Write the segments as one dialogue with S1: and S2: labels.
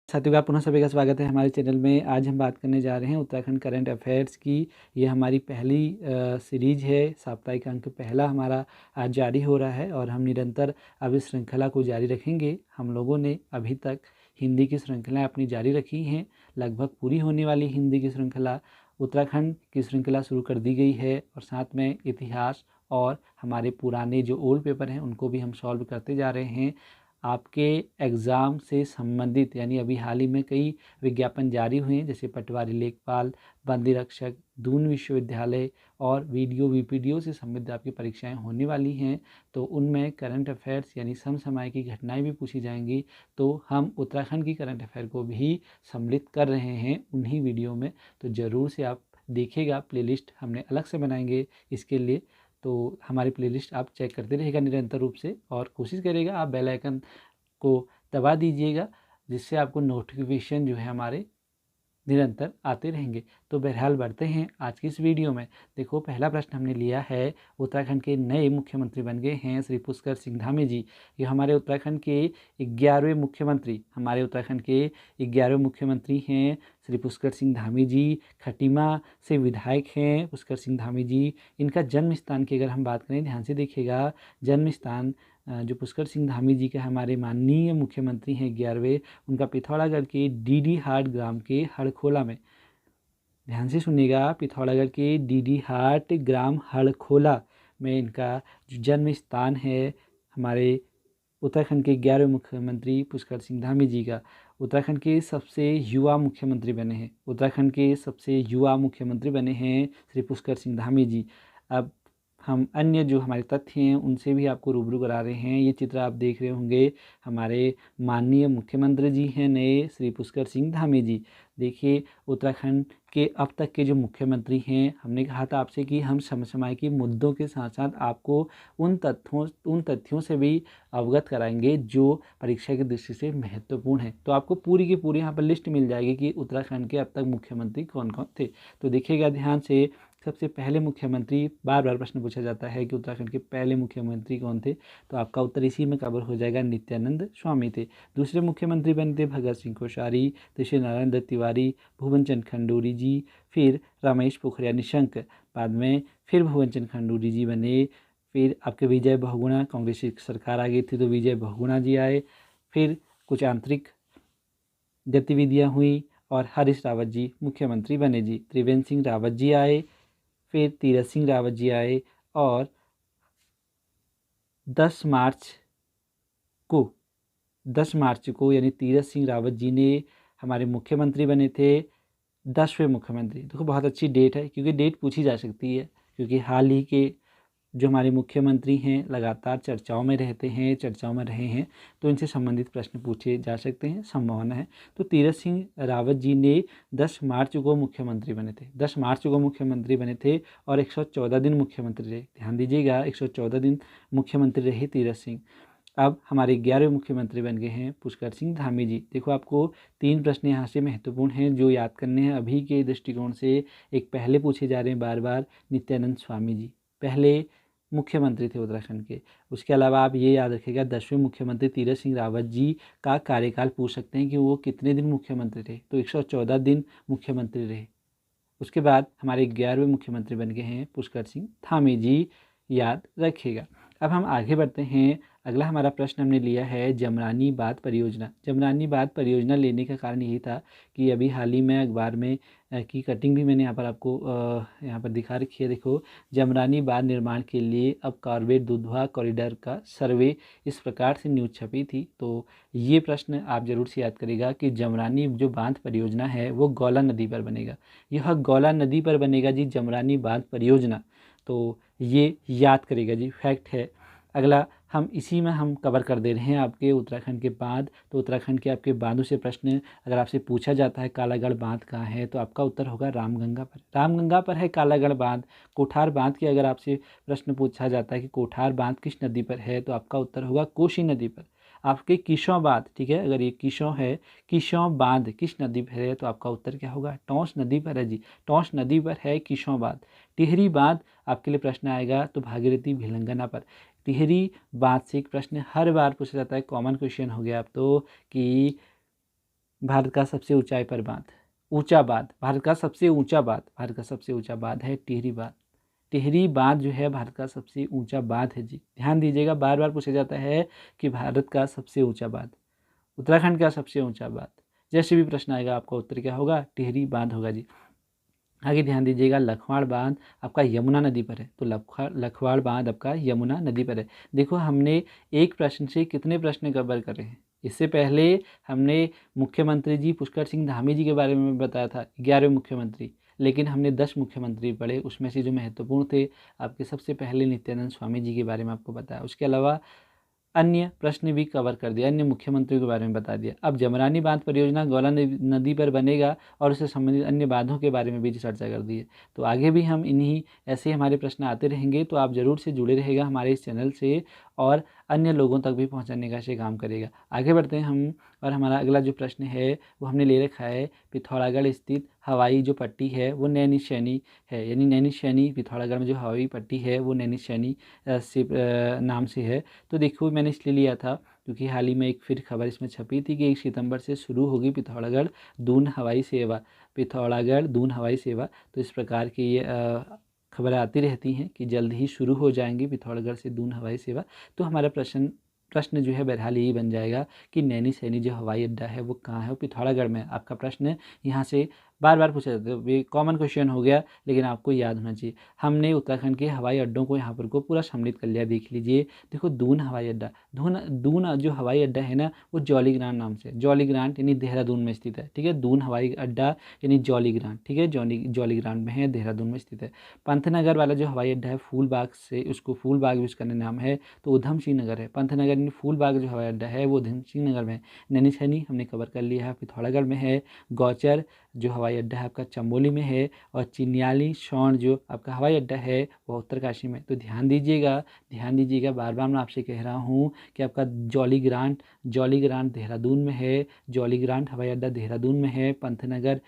S1: साथियों का पुनः सभी का स्वागत है हमारे चैनल में। आज हम बात करने जा रहे हैं उत्तराखंड करंट अफेयर्स की। ये हमारी पहली सीरीज है। साप्ताहिक अंक पहला हमारा आज जारी हो रहा है और हम निरंतर अब इस श्रृंखला को जारी रखेंगे। हम लोगों ने अभी तक हिंदी की श्रृंखलाएँ अपनी जारी रखी हैं। लगभग पूरी होने वाली हिंदी की श्रृंखला, उत्तराखंड की श्रृंखला शुरू कर दी गई है और साथ में इतिहास और हमारे पुराने जो ओल्ड पेपर हैं उनको भी हम सॉल्व करते जा रहे हैं। आपके एग्ज़ाम से संबंधित यानी अभी हाल ही में कई विज्ञापन जारी हुए हैं, जैसे पटवारी लेखपाल, बंदी रक्षक, दून विश्वविद्यालय और वीडियो वीपीडीओ से संबंधित आपकी परीक्षाएं होने वाली हैं। तो उनमें करंट अफेयर्स यानी समसामयिक की घटनाएं भी पूछी जाएंगी। तो हम उत्तराखंड की करंट अफेयर को भी सम्मिलित कर रहे हैं उन्हीं वीडियो में। तो ज़रूर से आप देखिएगा। प्लेलिस्ट हमने अलग से बनाएंगे इसके लिए, तो हमारी प्लेलिस्ट आप चेक करते रहिएगा निरंतर रूप से और कोशिश करिएगा आप बेल आइकन को दबा दीजिएगा, जिससे आपको नोटिफिकेशन जो है हमारे निरंतर आते रहेंगे। तो बहरहाल बढ़ते हैं आज की इस वीडियो में। देखो, पहला प्रश्न हमने लिया है, उत्तराखंड के नए मुख्यमंत्री बन गए हैं श्री पुष्कर सिंह धामी जी। ये हमारे उत्तराखंड के 11वें मुख्यमंत्री हैं श्री पुष्कर सिंह धामी जी। खटीमा से विधायक हैं पुष्कर सिंह धामी जी। इनका जन्म स्थान की अगर हम बात करें, ध्यान से देखिएगा, जन्म स्थान जो पुष्कर सिंह धामी जी का हमारे माननीय मुख्यमंत्री हैं 11वें, उनका पिथौरागढ़ के डीडी हाट ग्राम के हड़खोला में, ध्यान से सुनिएगा, पिथौरागढ़ के डीडी हाट ग्राम हड़खोला में इनका जो जन्म स्थान है हमारे उत्तराखंड के 11वें मुख्यमंत्री पुष्कर सिंह धामी जी का। उत्तराखंड के सबसे युवा मुख्यमंत्री बने हैं श्री पुष्कर सिंह धामी जी। अब हम अन्य जो हमारे तथ्य हैं उनसे भी आपको रूबरू करा रहे हैं। ये चित्र आप देख रहे होंगे, हमारे माननीय मुख्यमंत्री जी हैं नए श्री पुष्कर सिंह धामी जी। देखिए, उत्तराखंड के अब तक के जो मुख्यमंत्री हैं, हमने कहा था आपसे कि हम समसामयिक के मुद्दों के साथ साथ आपको उन तथ्यों से भी अवगत कराएंगे जो परीक्षा की दृष्टि से महत्वपूर्ण है। तो आपको पूरी की पूरी यहाँ पर लिस्ट मिल जाएगी कि उत्तराखंड के अब तक मुख्यमंत्री कौन कौन थे। तो देखिएगा ध्यान से, सबसे पहले मुख्यमंत्री, बार बार प्रश्न पूछा जाता है कि उत्तराखंड के पहले मुख्यमंत्री कौन थे, तो आपका उत्तर इसी में कवर हो जाएगा, नित्यानंद स्वामी थे। दूसरे मुख्यमंत्री बने थे भगत सिंह कोश्यारी, तीसरे नारायण दत्त तिवारी, भुवन चंद खंडूरी जी, फिर रमेश पोखरियाल निशंक, बाद में फिर भुवन चंद खंडूरी जी बने। फिर आपके विजय बहुगुणा, कांग्रेस की सरकार आ गई थी तो विजय बहुगुणा जी आए। फिर कुछ आंतरिक गतिविधियां हुई और हरीश रावत जी मुख्यमंत्री बने जी। त्रिवेंद्र सिंह रावत जी आए, फिर तीरथ सिंह रावत जी आए और 10 मार्च को यानी तीरथ सिंह रावत जी ने हमारे मुख्यमंत्री बने थे, 10वें मुख्यमंत्री। देखो, बहुत अच्छी डेट है क्योंकि डेट पूछी जा सकती है, क्योंकि हाल ही के जो हमारे मुख्यमंत्री हैं लगातार चर्चाओं में रहे हैं, तो इनसे संबंधित प्रश्न पूछे जा सकते हैं, संभावना है। तो तीरथ सिंह रावत जी ने 10 मार्च को मुख्यमंत्री बने थे और 114 दिन मुख्यमंत्री रहे। ध्यान दीजिएगा, 114 दिन मुख्यमंत्री रहे तीरथ सिंह। अब हमारे 11वें मुख्यमंत्री बन गए हैं पुष्कर सिंह धामी जी। देखो, आपको 3 प्रश्न यहाँ से महत्वपूर्ण हैं जो याद करने हैं अभी के दृष्टिकोण से। एक पहले पूछे जा रहे हैं बार बार, नित्यानंद स्वामी जी पहले मुख्यमंत्री थे उत्तराखंड के। उसके अलावा आप ये याद रखिएगा, 10वें मुख्यमंत्री तीरथ सिंह रावत जी का कार्यकाल पूछ सकते हैं कि वो कितने दिन मुख्यमंत्री रहे, तो 114 दिन मुख्यमंत्री रहे। उसके बाद हमारे 11वें मुख्यमंत्री बन गए हैं पुष्कर सिंह धामी जी, याद रखिएगा। अब हम आगे बढ़ते हैं। अगला हमारा प्रश्न हमने लिया है जमरानी बांध परियोजना लेने का कारण यही था कि अभी हाल ही में अखबार में की कटिंग भी मैंने यहाँ पर आपको यहाँ पर दिखा रखी है। देखो, जमरानी बांध निर्माण के लिए अब कॉर्बेट दुधवा कॉरिडोर का सर्वे, इस प्रकार से न्यूज़ छपी थी। तो ये प्रश्न आप जरूर से याद करेगा कि जमरानी जो बांध परियोजना है वो गौला नदी पर बनेगा। यह गौला नदी पर बनेगा जी, जमरानी बांध परियोजना। तो ये याद करेगा जी, फैक्ट है। अगला हम इसी में हम कवर कर दे रहे हैं आपके उत्तराखंड के बांध। तो उत्तराखंड के आपके बांधों से प्रश्न अगर आपसे पूछा जाता है कालागढ़ बांध कहाँ है, तो आपका उत्तर होगा रामगंगा पर है कालागढ़ बांध। कोठार बांध की अगर आपसे प्रश्न पूछा जाता है कि कोठार बांध किस नदी पर है, तो आपका उत्तर होगा कोसी नदी पर। आपके किशों बांध, ठीक है, अगर ये किशों है, किशों बांध किस नदी पर है, तो आपका उत्तर क्या होगा, टोंस नदी पर है जी, टोंस नदी पर है किशों बांध। टिहरी बांध आपके लिए प्रश्न आएगा तो भागीरथी भिलंगना पर। टिहरी बांध से एक प्रश्न हर बार पूछा जाता है, कॉमन क्वेश्चन हो गया अब तो, कि भारत का सबसे ऊंचाई पर बांध, ऊंचा बांध, भारत का सबसे ऊंचा बांध, भारत का सबसे ऊंचा बांध है टिहरी बांध। टिहरी बांध जो है भारत का सबसे ऊंचा बांध है जी। ध्यान दीजिएगा, बार बार पूछा जाता है कि भारत का सबसे ऊंचा बांध, उत्तराखंड का सबसे ऊंचा बांध। जैसे भी प्रश्न आएगा आपका उत्तर क्या होगा, टिहरी बांध होगा जी। आगे ध्यान दीजिएगा, लखवाड़ बांध आपका यमुना नदी पर है, तो लखवाड़ बांध आपका यमुना नदी पर है। देखो हमने एक प्रश्न से कितने प्रश्न कवर कर रहे हैं। इससे पहले हमने मुख्यमंत्री जी पुष्कर सिंह धामी जी के बारे में बताया था, 11वें मुख्यमंत्री, लेकिन हमने 10 मुख्यमंत्री पढ़े, उसमें से जो महत्वपूर्ण थे आपके सबसे पहले नित्यानंद स्वामी जी के बारे में आपको बताया। उसके अलावा अन्य प्रश्न भी कवर कर दिया, अन्य मुख्यमंत्रियों के बारे में बता दिया। अब जमरानी बांध परियोजना गौला नदी पर बनेगा और उससे संबंधित अन्य बांधों के बारे में भी चर्चा कर दी है। तो आगे भी हम इन्हीं ऐसे हमारे प्रश्न आते रहेंगे, तो आप ज़रूर से जुड़े रहेगा हमारे इस चैनल से और अन्य लोगों तक भी पहुंचाने का काम करेगा। आगे बढ़ते हैं हम, और हमारा अगला जो प्रश्न है वो हमने ले रखा है, पिथौरागढ़ स्थित हवाई जो पट्टी है वो नैनीसैनी है, यानी नैनीसैनी पिथौरागढ़ में जो हवाई पट्टी है वो नैनीसैनी से नाम से है। तो देखो मैंने इसलिए लिया था क्योंकि हाल ही में एक फिर खबर इसमें छपी थी कि 1 सितंबर से शुरू होगी पिथौरागढ़ दून हवाई सेवा, पिथौरागढ़ दून हवाई सेवा। तो इस प्रकार की ये खबरें आती रहती हैं कि जल्द ही शुरू हो जाएंगी पिथौरागढ़ से दून हवाई सेवा। तो हमारा प्रश्न जो है बहरहाल यही बन जाएगा कि नैनीसैनी जो हवाई अड्डा है वो कहाँ है, वो पिथौरागढ़ में। आपका प्रश्न यहाँ से बार बार पूछा जाता है, ये कॉमन क्वेश्चन हो गया, लेकिन आपको याद होना चाहिए। हमने उत्तराखंड के हवाई अड्डों को यहाँ पर को पूरा सम्मिलित कर लिया, देख लीजिए। देखो दून हवाई अड्डा, दून जो हवाई अड्डा है ना वो जौलीग्रांट नाम से, जौलीग्रांट यानी देहरादून में स्थित है, ठीक है। दून हवाई अड्डा यानी जौलीग्रांट, ठीक है, जौलीग्रांट में है, देहरादून में स्थित है। पंतनगर वाला जो हवाई अड्डा है फूलबाग से, उसको फूलबाग भी उसका नाम है, तो उधम सिंह नगर है। पंतनगर यानी फूलबाग जो हवाई अड्डा है वो उधम सिंह नगर में है। नैनीसैनी हमने कवर कर लिया है, पिथौरागढ़ में है। गौचर जो हवाई अड्डा है आपका चमोली में है, और चिन्याली शौण जो आपका हवाई अड्डा है वह उत्तरकाशी में। तो ध्यान दीजिएगा, बार बार मैं आपसे कह रहा हूँ कि आपका जौलीग्रांट देहरादून में है, जौलीग्रांट हवाई अड्डा देहरादून में है। पंतनगर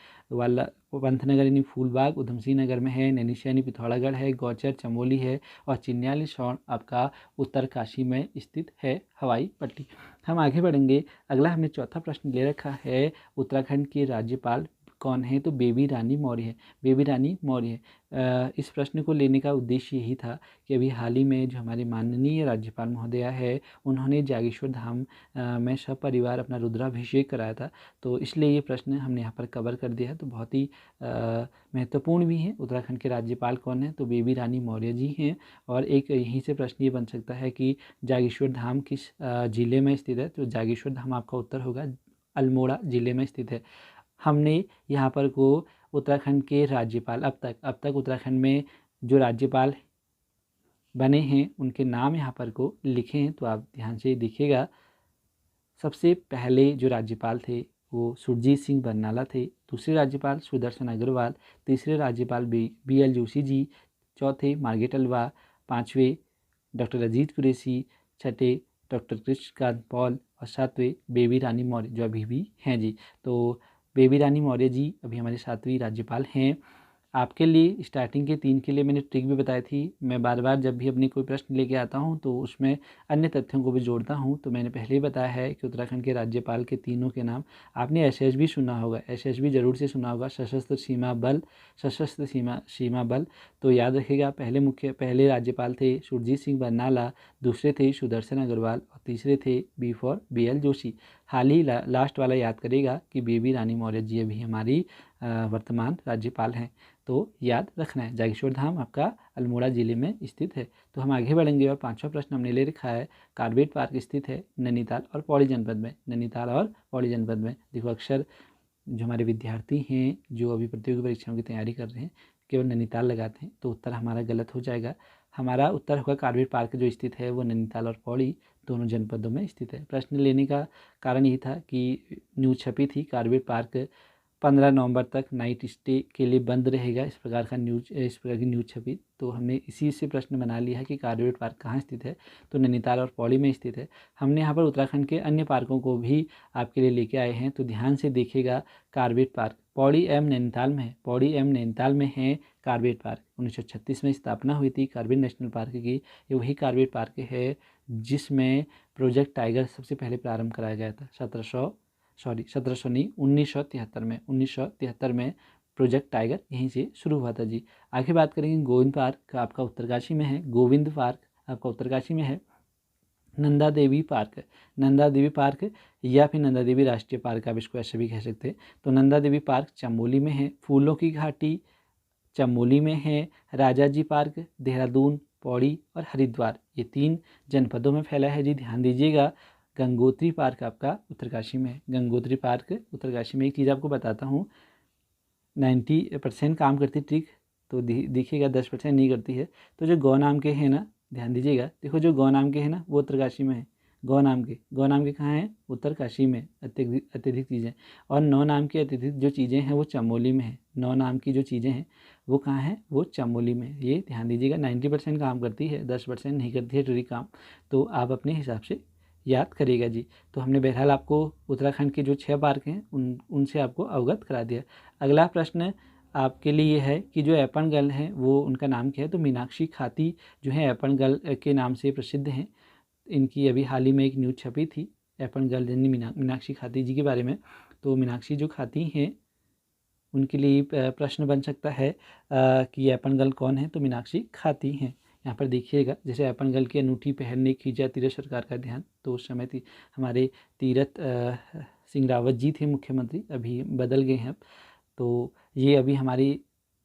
S1: यानी फूलबाग उधम सिंह नगर में है। नैनीसैनी पिथौरागढ़ है, गौचर चमोली है, और चिन्याली शौण आपका उत्तरकाशी में स्थित है हवाई पट्टी। हम आगे बढ़ेंगे, अगला हमने चौथा प्रश्न ले रखा है, उत्तराखंड के राज्यपाल कौन है, तो बेबी रानी मौर्य है, बेबी रानी मौर्य है। इस प्रश्न को लेने का उद्देश्य यही था कि अभी हाल ही में जो हमारे माननीय राज्यपाल महोदया है उन्होंने जागेश्वर धाम में सपरिवार अपना रुद्राभिषेक कराया था, तो इसलिए ये प्रश्न हमने यहाँ पर कवर कर दिया है। तो बहुत ही महत्वपूर्ण भी है। उत्तराखंड के राज्यपाल कौन है, तो बेबी रानी मौर्य जी हैं। और एक यहीं से प्रश्न ये बन सकता है कि जागेश्वर धाम किस ज़िले में स्थित है, तो जागेश्वर धाम आपका उत्तर होगा अल्मोड़ा ज़िले में स्थित है। हमने यहाँ पर को उत्तराखंड के राज्यपाल अब तक उत्तराखंड में जो राज्यपाल बने हैं उनके नाम यहाँ पर को लिखे हैं, तो आप ध्यान से देखिएगा। सबसे पहले जो राज्यपाल थे वो सुरजीत सिंह बरनाला थे, दूसरे राज्यपाल सुदर्शन अग्रवाल, तीसरे राज्यपाल BL जोशी जी, चौथे मार्गेट अलवा, पाँचवें डॉक्टर अजीत कुरैशी, छठे डॉक्टर कृष्णकांत पॉल, और सातवें बेबी रानी मौर्य जो अभी भी हैं जी। तो बेबी रानी मौर्य जी अभी हमारे 7वीं राज्यपाल हैं। आपके लिए स्टार्टिंग के 3 के लिए मैंने ट्रिक भी बताई थी। मैं बार बार जब भी अपनी कोई प्रश्न लेके आता हूँ तो उसमें अन्य तथ्यों को भी जोड़ता हूँ। तो मैंने पहले ही बताया है कि उत्तराखंड के राज्यपाल के तीनों के नाम, आपने SSB सुना होगा, SSB जरूर से सुना होगा, सशस्त्र सीमा बल। तो याद रखिएगा, पहले राज्यपाल थे सुरजीत सिंह बरनाला, दूसरे थे सुदर्शन अग्रवाल, और तीसरे थे BL जोशी। हाल ही लास्ट वाला याद करेगा कि बेबी रानी मौर्य जी अभी हमारी वर्तमान राज्यपाल हैं। तो याद रखना है, जागेश्वर धाम आपका अल्मोड़ा ज़िले में स्थित है। तो हम आगे बढ़ेंगे, और 5वां प्रश्न हमने ले रखा है, कार्बेट पार्क स्थित है नैनीताल और पौड़ी जनपद में, नैनीताल और पौड़ी जनपद में। देखो अक्सर जो हमारे विद्यार्थी हैं जो अभी प्रतियोगी परीक्षाओं की तैयारी कर रहे हैं केवल नैनीताल लगाते हैं, तो उत्तर हमारा गलत हो जाएगा। हमारा उत्तर होगा कार्बेट पार्क जो स्थित है वो नैनीताल और पौड़ी दोनों जनपदों में स्थित है। प्रश्न लेने का कारण यही था कि न्यूज़ छपी थी, कार्बेट पार्क 15 नवंबर तक नाइट स्टे के लिए बंद रहेगा, इस प्रकार की न्यूज़ छपी। तो हमने इसी से प्रश्न बना लिया है कि कार्बेट पार्क कहाँ स्थित है, तो नैनीताल और पौड़ी में स्थित है। हमने यहाँ पर उत्तराखंड के अन्य पार्कों को भी आपके लिए लेके आए हैं, तो ध्यान से देखिएगा। कार्बेट पार्क पौड़ी एवं नैनीताल में है, पौड़ी एवं नैनीताल में है कार्बेट पार्क। 1936 में स्थापना हुई थी कार्बेट नेशनल पार्क की। ये वही कार्बेट पार्क है जिसमें प्रोजेक्ट टाइगर सबसे पहले प्रारंभ कराया गया था 1700 नहीं, 1973 में प्रोजेक्ट टाइगर यहीं से शुरू हुआ था जी। आगे बात करेंगे गोविंद पार्क आपका उत्तरकाशी में है, गोविंद पार्क आपका उत्तरकाशी में है। नंदा देवी पार्क, नंदा देवी पार्क या फिर नंदा देवी राष्ट्रीय पार्क, आप इसको ऐसे भी कह सकते हैं। तो नंदा देवी पार्क चमोली में है। फूलों की घाटी चमोली में है। राजा जी पार्क देहरादून, पौड़ी और हरिद्वार, ये 3 जनपदों में फैला है जी, ध्यान दीजिएगा। गंगोत्री पार्क आपका उत्तरकाशी में है। गंगोत्री पार्क उत्तरकाशी में। एक चीज़ आपको बताता हूँ, 90% काम करती ट्रिक, तो देखिएगा 10% नहीं करती है। तो जो गौ नाम के हैं ना, ध्यान दीजिएगा, देखो जो गौ नाम के हैं ना वो उत्तरकाशी में है। गौ नाम के कहाँ हैं? उत्तरकाशी में अत्यधिक चीज़ें। और नौ नाम की अत्यधिक जो चीज़ें हैं वो चमोली में है। नौ नाम की जो चीज़ें हैं वो कहाँ हैं? वो चमोली में। ये ध्यान दीजिएगा, 90% काम करती है, 10% नहीं करती है ट्रिक काम। तो आप अपने हिसाब से याद करिएगा जी। तो हमने बहरहाल आपको उत्तराखंड के जो 6 पार्क हैं उनसे आपको अवगत करा दिया। अगला प्रश्न आपके लिए है कि जो ऐपन गर्ल हैं वो उनका नाम क्या है? तो मीनाक्षी खाती जो है ऐपन गर्ल के नाम से प्रसिद्ध हैं। इनकी अभी हाल ही में एक न्यूज़ छपी थी ऐपन गर्ल यानी मीनाक्षी खाती जी के बारे में। तो मीनाक्षी जो खाती हैं उनके लिए प्रश्न बन सकता है कि ऐपन गर्ल कौन है? तो मीनाक्षी खाती हैं। यहाँ पर देखिएगा, जैसे ऐपन गर्ल की अनूठी पहल ने खींचा तीरथ सरकार का ध्यान। तो उस समय हमारे तीरथ सिंह रावत जी थे मुख्यमंत्री, अभी बदल गए हैं अब। तो ये अभी हमारी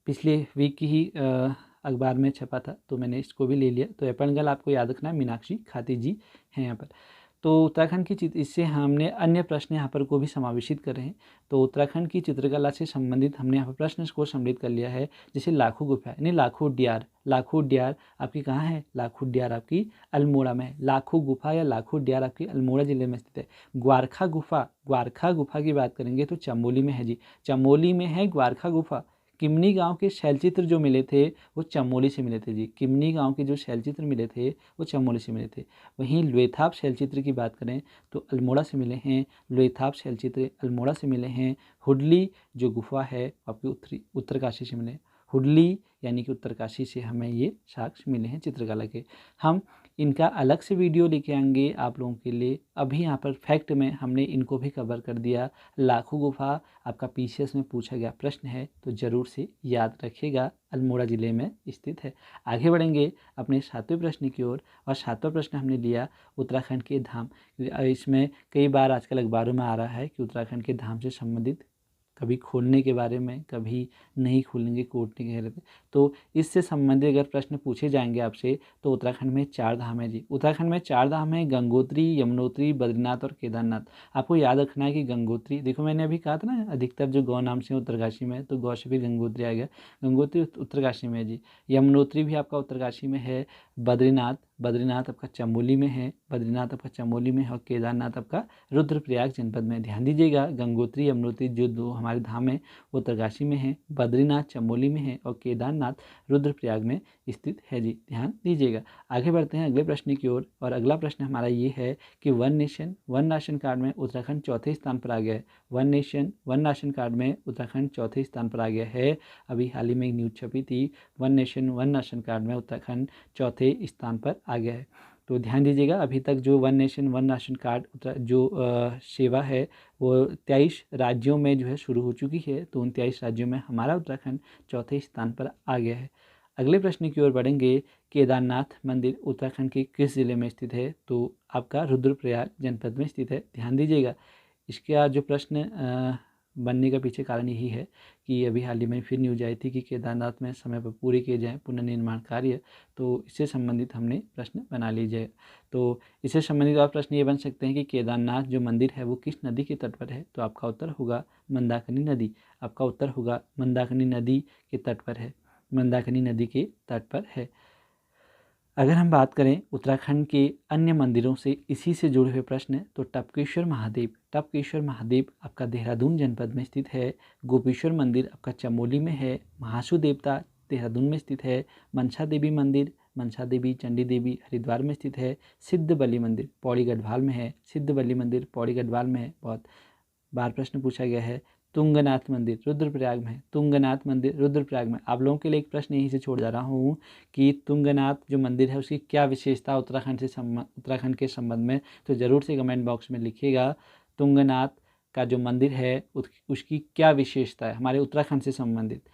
S1: पिछले वीक की ही अखबार में छपा था, तो मैंने इसको भी ले लिया। तो ऐपन गर्ल आपको याद रखना है, मीनाक्षी खाती जी हैं यहाँ पर। तो उत्तराखंड की इससे हमने अन्य प्रश्न यहाँ पर को भी समावेशित कर रहे हैं। तो उत्तराखंड की चित्रकला से संबंधित हमने यहाँ पर प्रश्न को सम्मिलित कर लिया है। जैसे लाखों गुफा यानी लाखों उड्यार, लाखों उड्यार आपकी कहाँ है? लाखों उड्यार आपकी अल्मोड़ा में है। लाखों गुफा या लाखों उड्यार आपकी अल्मोड़ा जिले में स्थित है। ग्वारखा गुफा की बात करेंगे तो चमोली में है जी, चमोली में है ग्वारखा गुफा। किमनी गांव के शैलचित्र जो मिले थे वो चमोली से मिले थे जी। किमनी गांव के जो शैलचित्र मिले थे वो चमोली से मिले थे। वहीं लोथाप शैलचित्र की बात करें तो अल्मोड़ा से मिले हैं। लोथाप शैलचित्र अल्मोड़ा से मिले हैं। हुडली जो गुफा है आपकी उत्तरकाशी से मिले। हुडली यानी कि उत्तरकाशी से हमें ये साक्ष्य मिले हैं चित्रकला के। हम इनका अलग से वीडियो लेके आएंगे आप लोगों के लिए। अभी यहाँ पर फैक्ट में हमने इनको भी कवर कर दिया। लाखों गुफा आपका पीसीएस में पूछा गया प्रश्न है, तो ज़रूर से याद रखिएगा, अल्मोड़ा ज़िले में स्थित है। आगे बढ़ेंगे अपने 7वें प्रश्न की ओर। और 7वां प्रश्न हमने लिया उत्तराखंड के धाम। इसमें कई बार आजकल अखबारों में आ रहा है कि उत्तराखंड के धाम से संबंधित कभी खोलने के बारे में, कभी नहीं खोलेंगे, कोर्ट ने कह रहे थे। तो इससे संबंधित अगर प्रश्न पूछे जाएंगे आपसे तो उत्तराखंड में 4 धाम है जी। उत्तराखंड में 4 धाम है, गंगोत्री, यमुनोत्री, बद्रीनाथ और केदारनाथ। आपको याद रखना है कि गंगोत्री, देखो मैंने अभी कहा था ना अधिकतर जो गौ नाम से उत्तरकाशी में है, तो गौ से भी गंगोत्री आ गया। गंगोत्री उत्तरकाशी में है जी। यमुनोत्री भी आपका उत्तरकाशी में है। बद्रीनाथ आपका चमोली में है। बद्रीनाथ आपका चमोली में है। और केदारनाथ आपका रुद्रप्रयाग जनपद में। ध्यान दीजिएगा, गंगोत्री यमुनोत्री जो 2 हमारे धाम है वो उत्तरकाशी में है, बद्रीनाथ चमोली में है और केदारनाथ रुद्रप्रयाग में स्थित है जी, ध्यान दीजिएगा। आगे बढ़ते हैं अगले प्रश्न की ओर। और अगला प्रश्न हमारा ये है कि वन राशन कार्ड में उत्तराखंड 4थे स्थान पर आ गया है। वन राशन कार्ड में उत्तराखंड 4थे स्थान पर आ गया है। अभी हाल ही में एक न्यूज़ छपी थी, वन राशन कार्ड में उत्तराखंड 4थे स्थान पर आ गया है। तो ध्यान दीजिएगा, अभी तक जो वन राशन कार्ड जो सेवा है वो 23 राज्यों में जो है शुरू हो चुकी है। तो 29 राज्यों में हमारा उत्तराखंड 4थे स्थान पर आ गया है। अगले प्रश्न की ओर बढ़ेंगे। केदारनाथ मंदिर उत्तराखंड के किस जिले में स्थित है? तो आपका रुद्रप्रयाग जनपद में स्थित है, ध्यान दीजिएगा। इसका जो प्रश्न बनने का पीछे कारण यही है कि अभी हाल ही में फिर न्यूज आई थी कि केदारनाथ में समय पर पूरे किए जाएँ पुनर्निर्माण कार्य। तो इससे संबंधित हमने प्रश्न बना लीजिए। तो इससे संबंधित और प्रश्न ये बन सकते हैं कि केदारनाथ जो मंदिर है वो किस नदी के तट पर है? तो आपका उत्तर होगा मंदाकिनी नदी। आपका उत्तर होगा मंदाकिनी नदी के तट पर है। मंदाकिनी नदी के तट पर है। अगर हम बात करें उत्तराखंड के अन्य मंदिरों से इसी से जुड़े हुए प्रश्न, तो टपकेश्वर महादेव आपका देहरादून जनपद में स्थित है। गोपेश्वर मंदिर आपका चमोली में है। महासू देवता देहरादून में स्थित है। मनसा देवी चंडी देवी हरिद्वार में स्थित है। सिद्ध बलि मंदिर पौड़ी गढ़वाल में है। सिद्ध बलि मंदिर पौड़ी गढ़वाल में है, बहुत बार प्रश्न पूछा गया है। तुंगनाथ मंदिर रुद्रप्रयाग में है। तुंगनाथ मंदिर रुद्रप्रयाग में। आप लोगों के लिए एक प्रश्न यहीं से छोड़ जा रहा हूँ कि तुंगनाथ जो मंदिर है उसकी क्या विशेषता उत्तराखंड के संबंध में, तो ज़रूर से कमेंट बॉक्स में लिखिएगा। तुंगनाथ का जो मंदिर है उसकी क्या विशेषता है हमारे उत्तराखंड से संबंधित।